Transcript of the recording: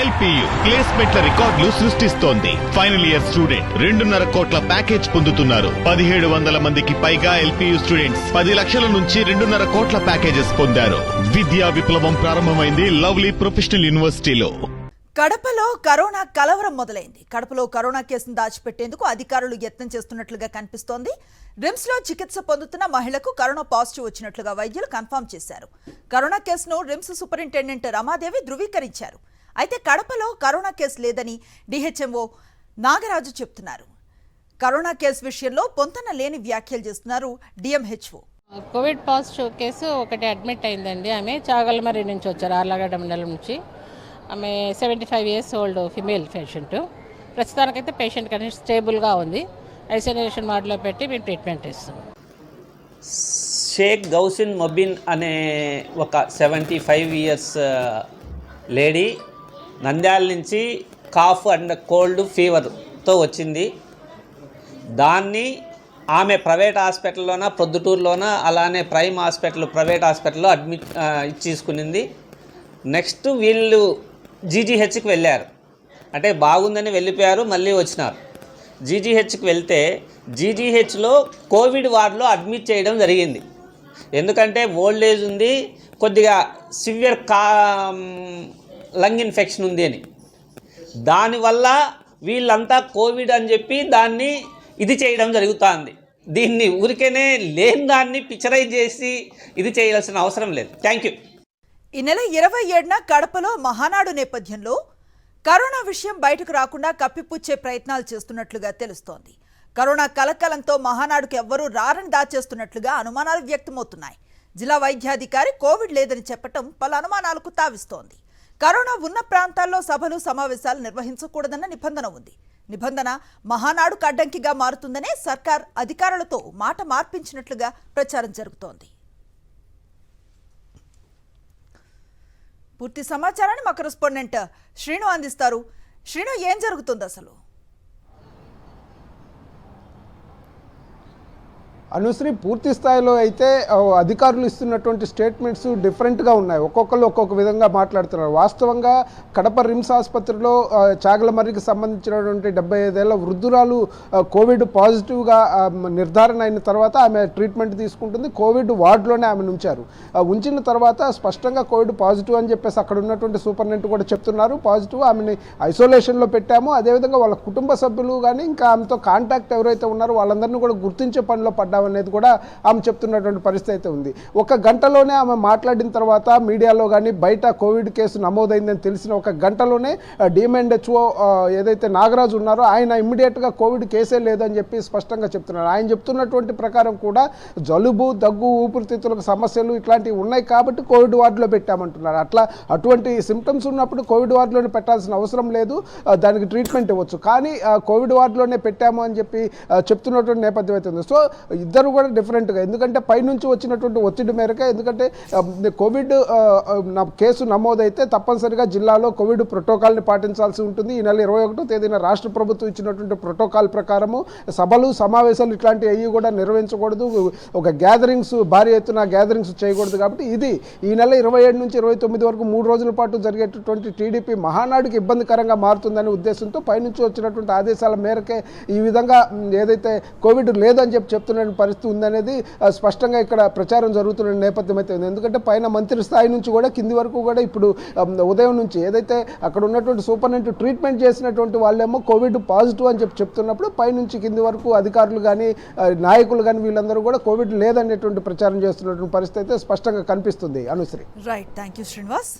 LPU ప్లేస్మెంట్ల రికార్డులు సృష్టిస్తోంది. Final year student 2.5 కోట్ల ప్యాకేజ్ పొందుతున్నారు. 1700 మందికి పైగా ఎల్పియు స్టూడెంట్స్ 10 లక్షల నుంచి 2.5 కోట్ల ప్యాకేజెస్ పొందారు. విద్యా విప్లవం ప్రారంభమైంది లవ్లీ ప్రొఫెషనల్ యూనివర్సిటీలో. కడపలో కరోనా కలవరం మొదలైంది. కడపలో కరోనా కేసును దాచిపెట్టేందుకు అధికారులు యత్నం చేస్తున్నట్లుగా కనిపిస్తోంది. రిమ్స్ లో చికిత్స పొందుతున్న మహిళకు కరోనా పాజిటివ్ వచ్చినట్లుగా వైద్యులు కన్ఫర్మ్ చేశారు. కరోనా కేసును రిమ్స్ సూపరింటెండెంట్ రమాదేవి ధృవీకరించారు. అయితే కడపలో కరోనా కేసు లేదని డిహెచ్ఎంఓ నాగరాజు చెప్తున్నారు. కరోనా కేసు విషయంలో పొంతన లేని వ్యాఖ్యలు చేస్తున్నారు డిఎంహెచ్ఓ. కోవిడ్ పాజిటివ్ కేసు ఒకటి అడ్మిట్ అయిందండి. ఆమె చాగల్మరి నుంచి వచ్చారు, ఆర్లగడ్డ మండలం నుంచి. ఆమె 75 years ఓల్డ్ ఫిమేల్ పేషెంట్. ప్రస్తుతానికైతే పేషెంట్ కండిషన్ స్టేబుల్గా ఉంది. ఐసోలేషన్ వార్డులో పెట్టి మేము ట్రీట్మెంట్ ఇస్తాం. షేక్ గౌసిన్ మొబిన్ అనే ఒక 75 years లేడీ నంద్యాల నుంచి కాఫ్ అండ్ కోల్డ్ ఫీవర్తో వచ్చింది. దాన్ని ఆమె ప్రైవేట్ హాస్పిటల్లోన, ప్రొద్దుటూరులోన, అలానే ప్రైమ్ హాస్పిటల్ ప్రైవేట్ హాస్పిటల్లో అడ్మిట్ ఇచ్చేసుకునింది. నెక్స్ట్ వీళ్ళు జీజీహెచ్కి వెళ్ళారు. అంటే బాగుందని వెళ్ళిపోయారు, మళ్ళీ వచ్చినారు. జీజీహెచ్కి వెళ్తే జీజీహెచ్లో కోవిడ్ వార్డులో అడ్మిట్ చేయడం జరిగింది. ఎందుకంటే ఓల్డ్ ఏజ్ ఉంది, కొద్దిగా సివియర్ లంగ్ ఇన్ఫెక్షన్ ఉంది అని. దానివల్ల వీళ్ళంతా కోవిడ్ అని చెప్పి దాన్ని ఇది చేయడం జరుగుతుంది. దీన్ని ఊరికేనే లేని దాన్ని పిక్చరైజ్ చేసి ఇది చేయాల్సిన అవసరం లేదు. Thank you. ఈ నెల 27న కడపలో మహానాడు నేపథ్యంలో కరోనా విషయం బయటకు రాకుండా కప్పిపుచ్చే ప్రయత్నాలు చేస్తున్నట్లుగా తెలుస్తోంది. కరోనా కలకలంతో మహానాడుకు ఎవ్వరూ రారని దాచేస్తున్నట్లుగా అనుమానాలు వ్యక్తమవుతున్నాయి. జిల్లా వైద్యాధికారి కోవిడ్ లేదని చెప్పటం పలు అనుమానాలకు తావిస్తోంది. కరోనా ఉన్న ప్రాంతాల్లో సభలు సమావేశాలు నిర్వహించకూడదన్న నిబంధన ఉంది. నిబంధన మహానాడుకు అడ్డంకిగా మారుతుందనే సర్కార్ అధికారులతో మాట మార్పించినట్లుగా ప్రచారం జరుగుతోంది. పూర్తి సమాచారాన్ని మా కరెస్పాండెంట్ శ్రీను అందిస్తారు. శ్రీను, ఏం జరుగుతుంది అసలు? అనుశ్రీ, పూర్తి స్థాయిలో అయితే అధికారులు ఇస్తున్నటువంటి స్టేట్మెంట్స్ డిఫరెంట్గా ఉన్నాయి. ఒక్కొక్కరు ఒక్కొక్క విధంగా మాట్లాడుతున్నారు. వాస్తవంగా కడప రిమ్స్ ఆసుపత్రిలో చాగలమర్రికి సంబంధించినటువంటి 75 ఏళ్ల వృద్ధురాలు కోవిడ్ పాజిటివ్గా నిర్ధారణ అయిన తర్వాత ఆమె ట్రీట్మెంట్ తీసుకుంటుంది. కోవిడ్ వార్డులోనే ఆమెను ఉంచారు. ఉంచిన తర్వాత స్పష్టంగా కోవిడ్ పాజిటివ్ అని చెప్పేసి అక్కడ ఉన్నటువంటి సూపరింటెండెంట్ కూడా చెప్తున్నారు. పాజిటివ్, ఆమెని ఐసోలేషన్లో పెట్టాము. అదేవిధంగా వాళ్ళ కుటుంబ సభ్యులు కానీ ఇంకా ఆమెతో కాంటాక్ట్ ఎవరైతే ఉన్నారో వాళ్ళందరినీ కూడా గుర్తించే పనిలో అనేది కూడా ఆమె చెప్తున్నటువంటి పరిస్థితి అయితే ఉంది. 1 గంటలోనే ఆమె మాట్లాడిన తర్వాత మీడియాలో కానీ బయట కోవిడ్ కేసు నమోదైందని తెలిసిన 1 గంటలోనే డిఎంహెచ్ఓ ఏదైతే నాగరాజు ఉన్నారో ఆయన ఇమ్మీడియట్గా కోవిడ్ కేసే లేదని చెప్పి స్పష్టంగా చెప్తున్నారు. ఆయన చెప్తున్నటువంటి ప్రకారం కూడా జలుబు, దగ్గు, ఊపిరితిత్తులకు సమస్యలు ఇట్లాంటివి ఉన్నాయి కాబట్టి కోవిడ్ వార్డులో పెట్టామంటున్నారు. అటువంటి సిమ్టమ్స్ ఉన్నప్పుడు కోవిడ్ వార్డులోనే పెట్టాల్సిన అవసరం లేదు, దానికి ట్రీట్మెంట్ ఇవ్వచ్చు. కానీ కోవిడ్ వార్డులోనే పెట్టాము అని చెప్పి చెప్తున్నటువంటి నేపథ్యం అయితే ఉంది. సో ఇద్దరు కూడా డిఫరెంట్గా, ఎందుకంటే పైనుంచి వచ్చినటువంటి ఒత్తిడి మేరకే, ఎందుకంటే కోవిడ్ కేసు నమోదైతే తప్పనిసరిగా జిల్లాలో కోవిడ్ ప్రోటోకాల్ని పాటించాల్సి ఉంటుంది. ఈ నెల 21వ తేదీన రాష్ట్ర ప్రభుత్వం ఇచ్చినటువంటి ప్రోటోకాల్ ప్రకారము సభలు సమావేశాలు ఇట్లాంటివి అవి కూడా నిర్వహించకూడదు, ఒక గ్యాదరింగ్స్ భారీ ఎత్తున గ్యాదరింగ్స్ చేయకూడదు. కాబట్టి ఇది ఈ నెల 27 నుంచి 29 వరకు 3 రోజుల పాటు జరిగేటటువంటి టీడీపీ మహానాడుకి ఇబ్బందికరంగా మారుతుందనే ఉద్దేశంతో పైనుంచి వచ్చినటువంటి ఆదేశాల మేరకే ఈ విధంగా ఏదైతే కోవిడ్ లేదని చెప్తున్న పరిస్థితి ఉందనేది స్పష్టంగా ఇక్కడ ప్రచారం జరుగుతున్న నేపథ్యం అయితే ఉంది. ఎందుకంటే పైన మంత్రి స్థాయి నుంచి కూడా కింది వరకు కూడా ఇప్పుడు ఉదయం నుంచి ఏదైతే అక్కడ ఉన్నటువంటి సూపరింటెండెంట్ ట్రీట్మెంట్ చేసినటువంటి వాళ్ళేమో కోవిడ్ పాజిటివ్ అని చెప్తున్నప్పుడు పైనుంచి కింది వరకు అధికారులు కానీ నాయకులు కానీ వీళ్ళందరూ కూడా కోవిడ్ లేదనేటువంటి ప్రచారం చేస్తున్నటువంటి పరిస్థితి అయితే స్పష్టంగా కనిపిస్తుంది. Anusri, right, thank you Srinivas.